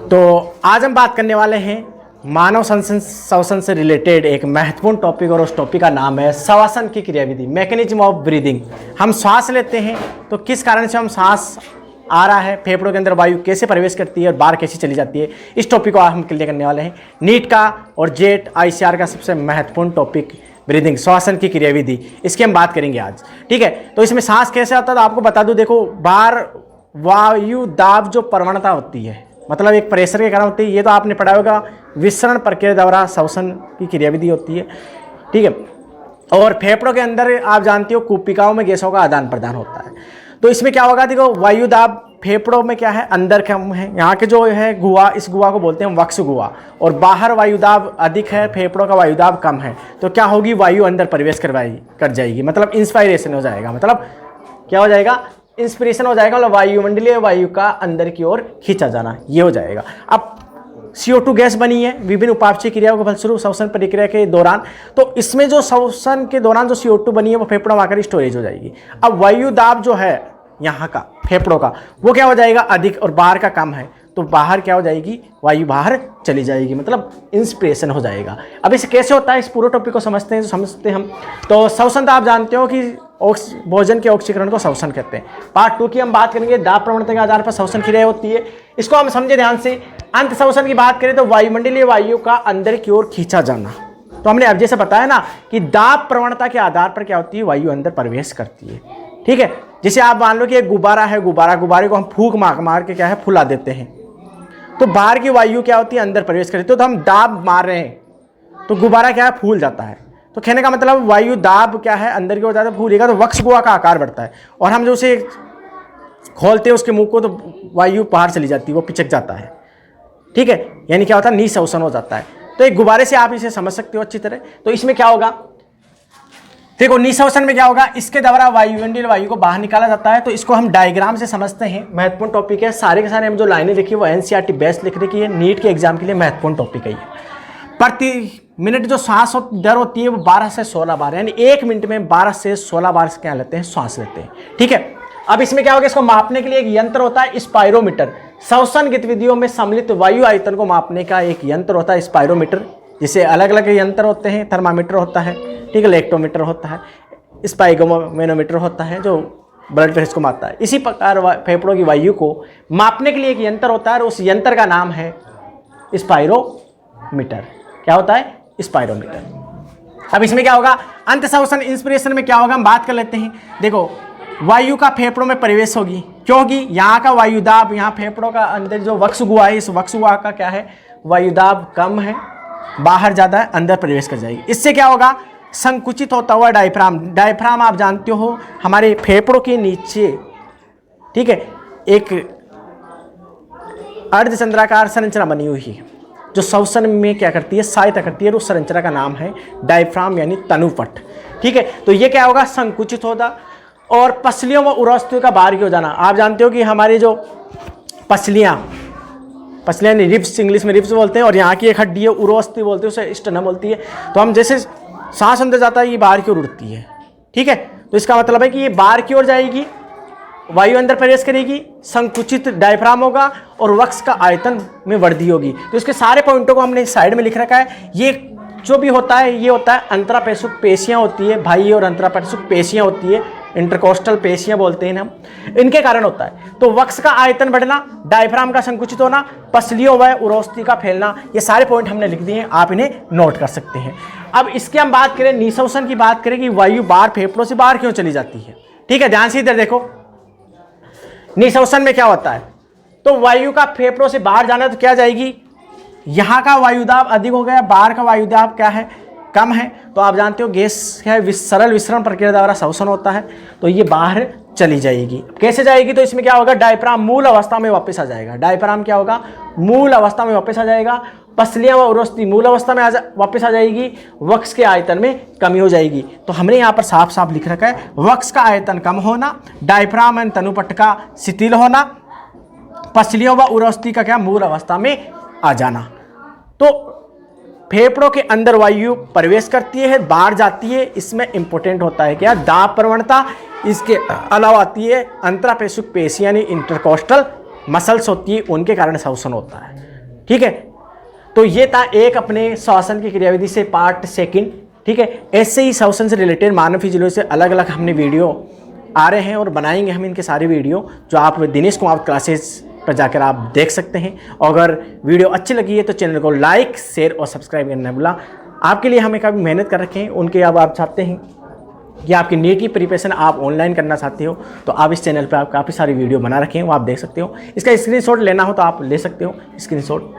तो आज हम बात करने वाले हैं मानव श्वसन से रिलेटेड एक महत्वपूर्ण टॉपिक, और उस टॉपिक का नाम है श्वसन की क्रियाविधि, मैकेनिज्म ऑफ ब्रीदिंग। हम सांस लेते हैं तो किस कारण से हम सांस आ रहा है, फेफड़ों के अंदर वायु कैसे प्रवेश करती है और बाहर कैसे चली जाती है, इस टॉपिक को हम क्लियर करने वाले हैं। नीट का और जेट ICR का सबसे महत्वपूर्ण टॉपिक ब्रीदिंग, श्वसन की क्रियाविधि, इसकी हम बात करेंगे आज। ठीक है, तो इसमें सांस कैसे आता है तो आपको बता दूं। देखो, बाहर वायु दाब जो प्रवणता होती है, मतलब एक प्रेशर के कारण होती है, ये तो आपने पढ़ा होगा। विसरण प्रक्रिया द्वारा श्वसन की क्रियाविधि होती है। ठीक है, और फेफड़ों के अंदर आप जानते हो कूपिकाओं में गैसों का आदान प्रदान होता है। तो इसमें क्या होगा, देखो वायु दाब फेफड़ों में क्या है, अंदर कम है, यहाँ के जो है गुहा, इस गुहा को बोलते हैं वक्ष गुहा, और बाहर वायुदाब अधिक है, फेफड़ों का वायुदाब कम है। तो क्या होगी, वायु अंदर प्रवेश कर जाएगी, मतलब इंस्पायरेशन हो जाएगा, मतलब क्या हो जाएगा, इंस्पिरेशन हो जाएगा, मतलब वायुमंडलीय वायु का अंदर की ओर खींचा जाना, ये हो जाएगा। अब CO2 गैस बनी है विभिन्न उपापचय क्रियाओं के फलस्वरूप श्वसन प्रक्रिया के दौरान, तो इसमें जो श्वसन के दौरान जो CO2 बनी है वो फेफड़ों में आकर स्टोरेज हो जाएगी। अब वायु दाब जो है यहाँ का फेफड़ों का, वो क्या हो जाएगा, अधिक, और बाहर का कम है, तो बाहर क्या हो जाएगी, वायु बाहर चली जाएगी, मतलब इंस्पिरेशन हो जाएगा। अब इसे कैसे होता है, इस पूरे टॉपिक को समझते हैं हम। तो श्वसन तो आप जानते हो कि भोजन के ऑक्सीकरण को श्वसन कहते हैं। पार्ट 2 की हम बात करेंगे, दाब प्रवणता के आधार पर श्वसन क्रिया होती है, इसको हम समझे ध्यान से। अंत श्वसन की बात करें तो वायुमंडलीय वायु का अंदर की ओर खींचा जाना। तो हमने अब जैसे बताया ना कि दाब प्रवणता के आधार पर क्या होती है, वायु अंदर प्रवेश करती है। ठीक है, जैसे आप मान लो कि एक गुब्बारा है, गुब्बारे को हम फूंक मार के क्या है, फुला देते हैं, तो बाहर की वायु क्या होती है, अंदर प्रवेश करती है। तो हम दाब मार रहे हैं तो गुब्बारा क्या है, फूल जाता है। तो कहने का मतलब वायु दाब क्या है, अंदर की ओर जाता है, फूलेगा तो वक्ष गुहा का आकार बढ़ता है, और हम जो उसे खोलते हैं उसके मुंह को, तो वायु बाहर चली जाती है, वो पिचक जाता है। ठीक है, यानी क्या होता है, निःश्वसन हो जाता है। तो एक गुब्बारे से आप इसे समझ सकते हो अच्छी तरह। तो इसमें क्या होगा, देखो निःश्वसन में क्या होगा, इसके द्वारा वायुमंडलीय वायु को बाहर निकाला जाता है। तो इसको हम डायग्राम से समझते हैं, महत्वपूर्ण टॉपिक है। सारे के सारे हम जो लाइनें लिखी वो NCERT बेस्ट लिखने की है, नीट के एग्जाम के लिए महत्वपूर्ण टॉपिक है ये। प्रति मिनट जो सांस दर होती है वो 12 से 16 बार, यानी 1 मिनट में 12 से 16 बार क्या लेते हैं, श्वास लेते हैं। ठीक है, अब इसमें क्या होगा, इसको मापने के लिए एक यंत्र होता है, स्पायरोमीटर। श्वसन गतिविधियों में सम्मिलित वायु आयतन को मापने का एक यंत्र होता है, स्पायरोमीटर। जिसे अलग अलग यंत्र होते हैं, थर्मामीटर होता है, ठीक है, लेक्टोमीटर होता है, स्पाइगोमेनोमीटर होता है जो ब्लड प्रेशर को मापता है। इसी प्रकार फेफड़ों की वायु को मापने के लिए एक यंत्र होता है, और उस यंत्र का नाम है स्पायरोमीटर। क्या होता है, स्पायरोमीटर। अब इसमें क्या होगा, अंत श्वसन इंस्पिरेशन में क्या होगा, हम बात कर लेते हैं। देखो, वायु का फेफड़ों में प्रवेश होगी, क्योंकि यहाँ का वायुदाब, यहाँ फेफड़ों का अंदर जो वक्ष गुहा है, इस वक्ष गुहा का क्या है, वायुदाब कम है, बाहर ज़्यादा है, अंदर प्रवेश कर जाएगी। इससे क्या होगा, संकुचित होता हुआ डायफ्राम आप जानते हो हमारे फेफड़ों के नीचे, ठीक है, एक अर्धचंद्राकार संरचना बनी हुई है जो श्वसन में क्या करती है, सहायता करती है। उस संरचना का नाम है डायफ्राम, यानी तनुपट। ठीक है, तो ये क्या होगा, संकुचित होता, और पसलियों व उरोस्थियों का बाहर की हो जाना। आप जानते हो कि हमारी जो पसलियाँ रिब्स, इंग्लिश में रिब्स बोलते हैं, और यहाँ की एक हड्डी है उरोस्थि बोलते हैं, उसे स्टर्नम बोलती है। तो हम जैसे सांस अंदर जाता है, ये बाहर की ओर उड़ती है। ठीक है, तो इसका मतलब है कि ये बाहर की ओर जाएगी, वायु अंदर प्रवेश करेगी, संकुचित डायफ्राम होगा, और वक्ष का आयतन में वृद्धि होगी। तो इसके सारे पॉइंटों को हमने साइड में लिख रखा है। ये जो भी होता है, ये होता है अंतरापेशुक पेशियाँ होती है, बाह्य और अंतरापेशुक पेशियाँ होती है, इंटरकोस्टल पेशियाँ बोलते हैं हम, इनके कारण होता है। तो वक्ष का आयतन बढ़ना, डायफ्राम का संकुचित होना, पसलियों व उरोस्थि का फैलना, ये सारे पॉइंट हमने लिख दिए हैं, आप इन्हें नोट कर सकते हैं। अब इसकी हम बात करें, निःश्वसन की बात करें कि वायु बाहर फेफड़ों से बाहर क्यों चली जाती है। ठीक है, ध्यान से इधर देखो, निःश्वसन में क्या होता है, तो वायु का फेफड़ों से बाहर जाना, तो क्या जाएगी, यहाँ का वायुदाब अधिक हो गया, बाहर का वायुदाब क्या है, कम है। तो आप जानते हो गैस है सरल विसरण प्रक्रिया द्वारा श्वसन होता है, तो ये बाहर चली जाएगी। कैसे जाएगी, तो इसमें क्या होगा, डायफ्राम मूल अवस्था में वापस आ जाएगा। डायफ्राम क्या होगा, मूल अवस्था में वापस आ जाएगा। पसलियाँ व उरोस्थि मूल अवस्था में वापस आ जाएगी। वक्ष के आयतन में कमी हो जाएगी। तो हमने यहाँ पर साफ साफ लिख रखा है, वक्ष का आयतन कम होना, डायफ्राम एंड तनुपट का शिथिल होना, पसलियों व उरोस्थि का क्या, मूल अवस्था में आ जाना। तो फेफड़ों के अंदर वायु प्रवेश करती है, बाहर जाती है। इसमें इंपॉर्टेंट होता है क्या, दाब प्रवणता। इसके अलावा आती है अंतरापेशुक पेशी, यानी इंटरकोस्टल मसल्स होती है, उनके कारण श्वसन होता है। ठीक है। तो ये था एक अपने श्वासन की क्रियाविधि से पार्ट सेकंड, ठीक है। ऐसे ही श्वसन से रिलेटेड मानव फिजियोलॉजी से अलग अलग हमने वीडियो आ रहे हैं और बनाएंगे हम इनके सारे वीडियो, जो आप दिनेश कुमार क्लासेस पर जाकर आप देख सकते हैं। और अगर वीडियो अच्छी लगी है तो चैनल को लाइक, शेयर और सब्सक्राइब करना भूला। आपके लिए हमें काफ़ी मेहनत कर रखे हैं उनके, अब आप चाहते हैं कि आपकी नीट की प्रिपरेशन आप ऑनलाइन करना चाहते हो तो आप इस चैनल पर आप काफ़ी सारी वीडियो बना रखे हैं, वो आप देख सकते हो। इसका स्क्रीनशॉट लेना हो तो आप ले सकते हो स्क्रीनशॉट।